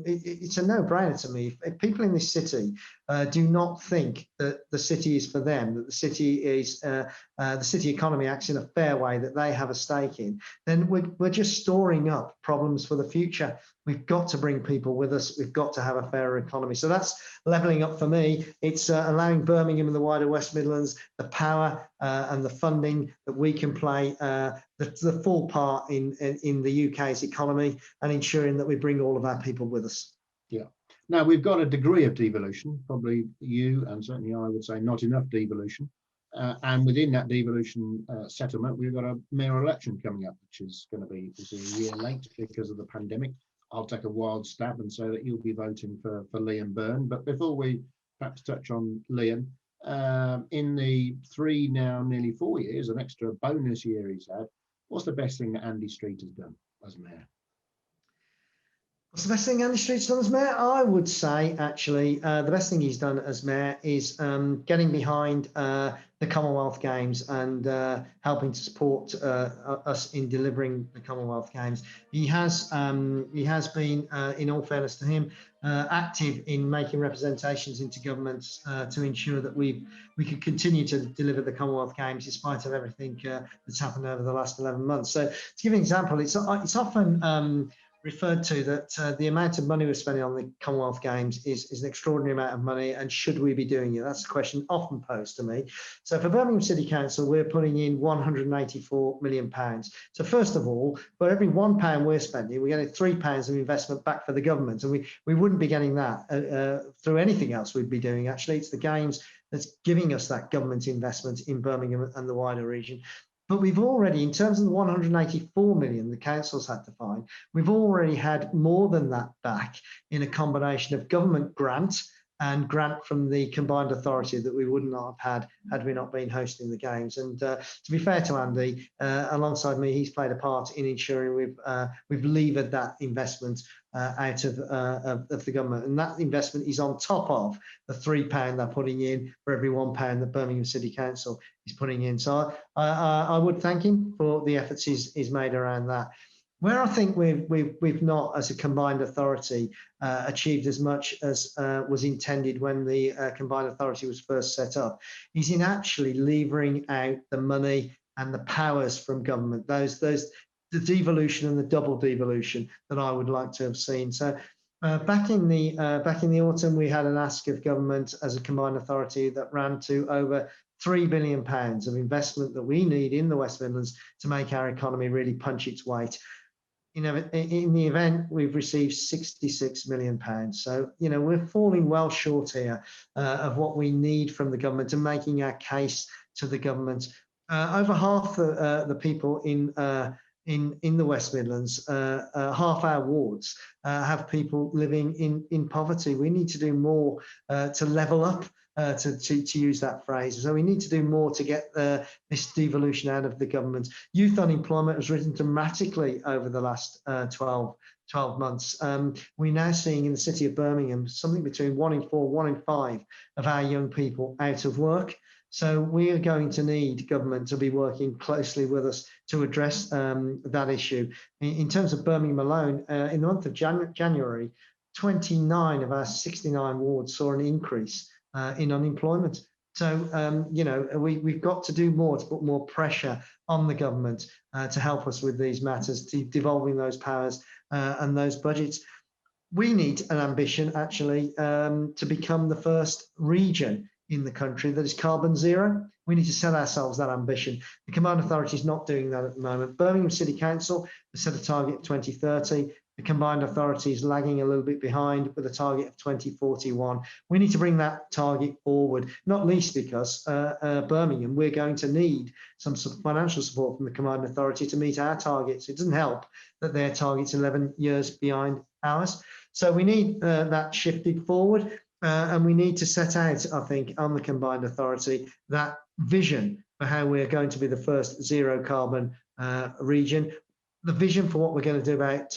it's a no-brainer to me. If people in this city do not think that the city is for them, that the city is the city economy acts in a fair way that they have a stake in, then we're just storing up problems for the future. We've got to bring people with us. We've got to have a fairer economy. So that's levelling up for me. It's allowing Birmingham and the wider West Midlands the power and the funding that we can play the full part in the UK's economy and ensuring that we bring all of our people with us. Yeah. Now, we've got a degree of devolution, probably you and certainly I would say not enough devolution. And within that devolution settlement, we've got a mayor election coming up, which is going to be a year late because of the pandemic. I'll take a wild stab and say that you'll be voting for Liam Byrne. But before we perhaps touch on Liam, in the nearly 4 years, an extra bonus year he's had, what's the best thing that Andy Street has done as mayor? What's the best thing Andy Street's done as mayor? I would say, actually, the best thing he's done as mayor is getting behind the Commonwealth Games and helping to support us in delivering the Commonwealth Games. He has been, in all fairness to him, active in making representations into governments to ensure that we could continue to deliver the Commonwealth Games in spite of everything that's happened over the last 11 months. So to give you an example, it's often referred to that the amount of money we're spending on the Commonwealth Games is an extraordinary amount of money, and should we be doing it? That's a question often posed to me. So for Birmingham City Council, we're putting in £184 million. So first of all, for every £1 we're spending, we're getting £3 of investment back for the government, and we wouldn't be getting that through anything else we'd be doing. Actually, it's the Games that's giving us that government investment in Birmingham and the wider region. But we've already, in terms of the 184 million the council's had to find, we've already had more than that back in a combination of government grant and grant from the combined authority that we would not have had we not been hosting the Games. And to be fair to Andy, alongside me, he's played a part in ensuring we've levered that investment out of the government. And that investment is on top of the £3 they're putting in for every £1 that Birmingham City Council is putting in. So I would thank him for the efforts he's made around that. Where I think we've not, as a combined authority, achieved as much as was intended when the combined authority was first set up, is in actually levering out the money and the powers from government. The devolution and the double devolution that I would like to have seen. So Back in the autumn, we had an ask of government as a combined authority that ran to over £3 billion of investment that we need in the West Midlands to make our economy really punch its weight. In the event, we've received £66 million. So, we're falling well short here of what we need from the government and making our case to the government. Over half the people in the West Midlands, half our wards have people living in poverty. We need to do more to level up, to use that phrase. So we need to do more to get this devolution out of the government. Youth unemployment has risen dramatically over the last 12 months. We're now seeing in the city of Birmingham something between 1 in 4, 1 in 5 of our young people out of work. So we are going to need government to be working closely with us to address that issue. In terms of Birmingham alone, in the month of January, 29 of our 69 wards saw an increase in unemployment. So, we've got to do more to put more pressure on the government to help us with these matters, devolving those powers and those budgets. We need an ambition, actually, to become the first region in the country that is carbon zero. We need to set ourselves that ambition. The Combined Authority is not doing that at the moment. Birmingham City Council has set a target of 2030. The Combined Authority is lagging a little bit behind with a target of 2041. We need to bring that target forward, not least because Birmingham, we're going to need some financial support from the Combined Authority to meet our targets. It doesn't help that their target's 11 years behind ours. So we need that shifted forward. And we need to set out, I think, on the Combined Authority, that vision for how we're going to be the first zero carbon region, the vision for what we're going to do about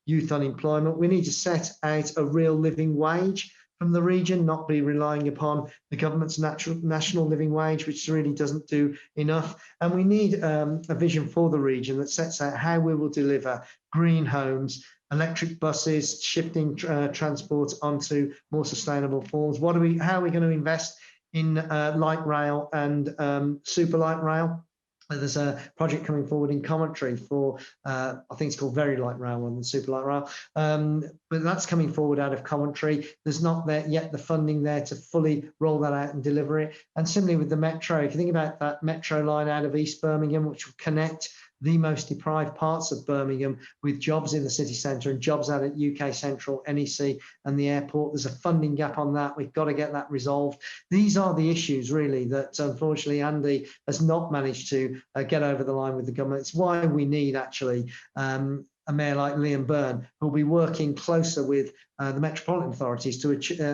youth unemployment. We need to set out a real living wage from the region, not be relying upon the government's national living wage, which really doesn't do enough. And we need a vision for the region that sets out how we will deliver green homes, electric buses, shifting transport onto more sustainable forms. How are we going to invest in light rail and super light rail? There's a project coming forward in Coventry for, I think it's called Very Light Rail rather than Super Light Rail, but that's coming forward out of Coventry. There's not yet the funding there to fully roll that out and deliver it. And similarly with the metro, if you think about that metro line out of East Birmingham, which will connect the most deprived parts of Birmingham with jobs in the city centre and jobs out at UK Central, NEC and the airport. There's a funding gap on that. We've got to get that resolved. These are the issues really that unfortunately Andy has not managed to get over the line with the government. It's why we need actually a mayor like Liam Byrne, who'll be working closer with the metropolitan authorities to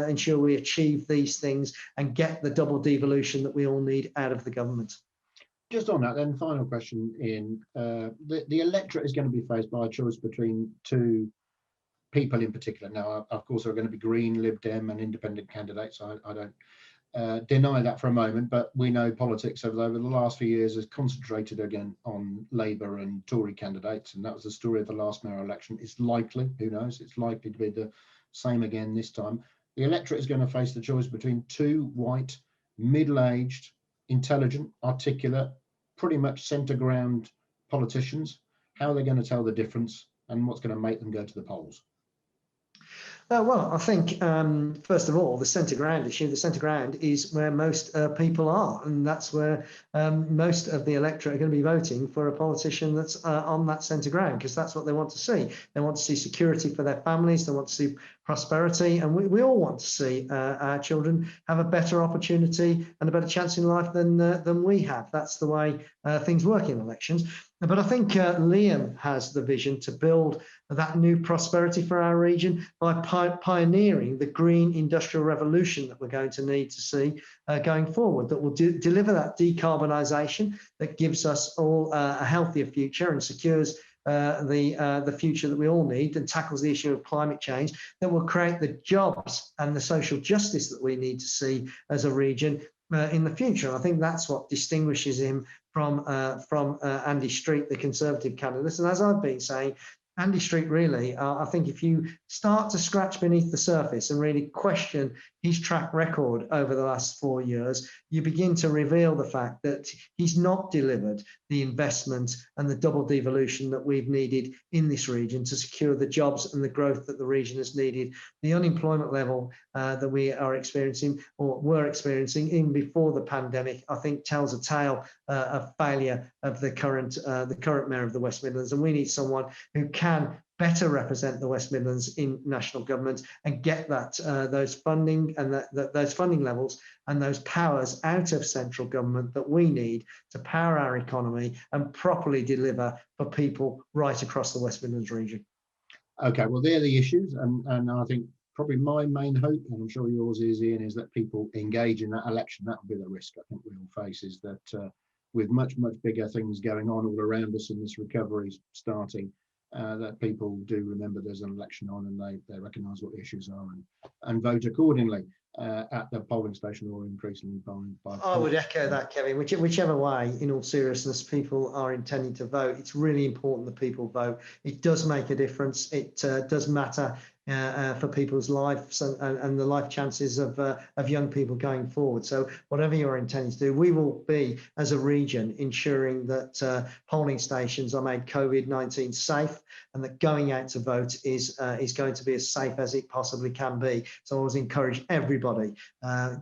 ensure we achieve these things and get the double devolution that we all need out of the government. Just on that, then, final question, Ian. The electorate is going to be faced by a choice between two people in particular. Now, of course, there are going to be Green, Lib Dem and independent candidates. I don't deny that for a moment, but we know politics over the last few years has concentrated again on Labour and Tory candidates, and that was the story of the last mayoral election. It's likely, who knows, it's likely to be the same again this time. The electorate is going to face the choice between two white, middle-aged, intelligent, articulate, pretty much centre ground politicians. How are they going to tell the difference, and what's going to make them go to the polls? Well, I think, first of all, the centre ground issue, the centre ground is where most people are, and that's where most of the electorate are going to be voting for a politician that's on that centre ground, because that's what they want to see. They want to see security for their families, they want to see prosperity, and we all want to see our children have a better opportunity and a better chance in life than we have. That's the way things work in elections. But I think Liam has the vision to build that new prosperity for our region by pioneering the green industrial revolution that we're going to need to see going forward, that will deliver that decarbonisation that gives us all a healthier future and secures the future that we all need, and tackles the issue of climate change, that will create the jobs and the social justice that we need to see as a region in the future. And I think that's what distinguishes him from Andy Street, the Conservative candidate. And as I've been saying, Andy Street really, I think if you start to scratch beneath the surface and really question his track record over the last 4 years, you begin to reveal the fact that he's not delivered the investment and the double devolution that we've needed in this region to secure the jobs and the growth that the region has needed. The unemployment level that we are experiencing, or were experiencing even before the pandemic, I think tells a tale of failure of the current mayor of the West Midlands. And we need someone who can better represent the West Midlands in national government and get those funding and those funding levels and those powers out of central government that we need to power our economy and properly deliver for people right across the West Midlands region. Okay, well, they're the issues, and I think probably my main hope, and I'm sure yours is, Ian, is that people engage in that election. That will be the risk I think we all face, is that with much bigger things going on all around us and this recovery starting, that people do remember there's an election on, and they recognise what the issues are and vote accordingly at the polling station, or increasingly by I would echo that, Kevin. Whichever way, in all seriousness, people are intending to vote. It's really important that people vote. It does make a difference. It does matter for people's lives and the life chances of young people going forward. So whatever you're intending to do, we will be, as a region, ensuring that polling stations are made COVID-19 safe, and that going out to vote is going to be as safe as it possibly can be. So I always encourage everybody,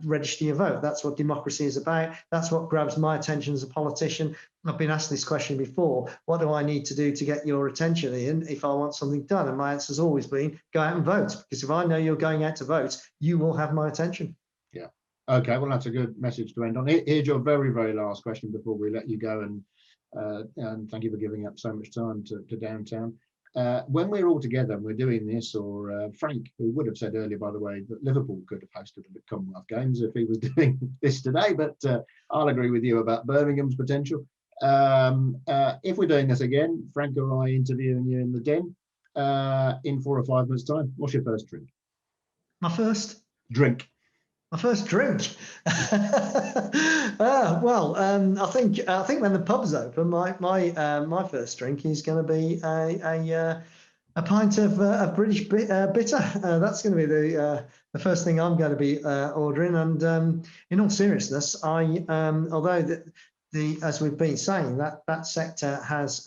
register your vote. That's what democracy is about. That's what grabs my attention as a politician. I've been asked this question before. What do I need to do to get your attention, Ian, if I want something done? And my answer has always been, go out and vote. Because if I know you're going out to vote, you will have my attention. Yeah. Okay, well, that's a good message to end on. Here's your very last question before we let you go. And thank you for giving up so much time to downtown. When we're all together and we're doing this, or Frank, who would have said earlier, by the way, that Liverpool could have hosted the Commonwealth Games if he was doing this today, but I'll agree with you about Birmingham's potential. If we're doing this again, Frank or I interviewing you in the Den in 4 or 5 months' time, what's your first drink? My first drink. My first drink. Well, I think when the pub's open, my first drink is going to be a pint of British bitter. That's going to be the first thing I'm going to be ordering. And in all seriousness, although as we've been saying, that sector has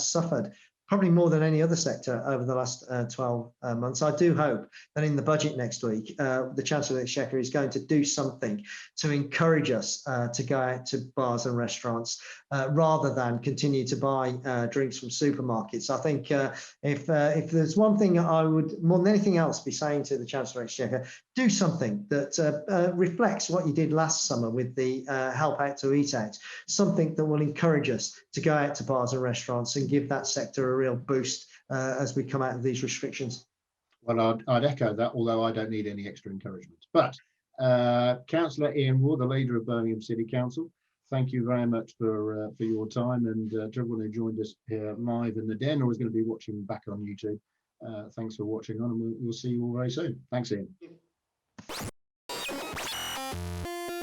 suffered probably more than any other sector over the last 12 months. I do hope that in the budget next week, the Chancellor of the Exchequer is going to do something to encourage us to go out to bars and restaurants rather than continue to buy drinks from supermarkets. I think if there's one thing I would, more than anything else, be saying to the Chancellor of the Exchequer, do something that reflects what you did last summer with the Help Out to Eat Out, something that will encourage us to go out to bars and restaurants and give that sector a real boost as we come out of these restrictions. Well, I'd echo that, although I don't need any extra encouragement. But Councillor Ian Ward, the leader of Birmingham City Council, thank you very much for your time, and to everyone who joined us here live in the Den or is going to be watching back on YouTube. Thanks for watching on, and we'll see you all very soon. Thanks, Ian.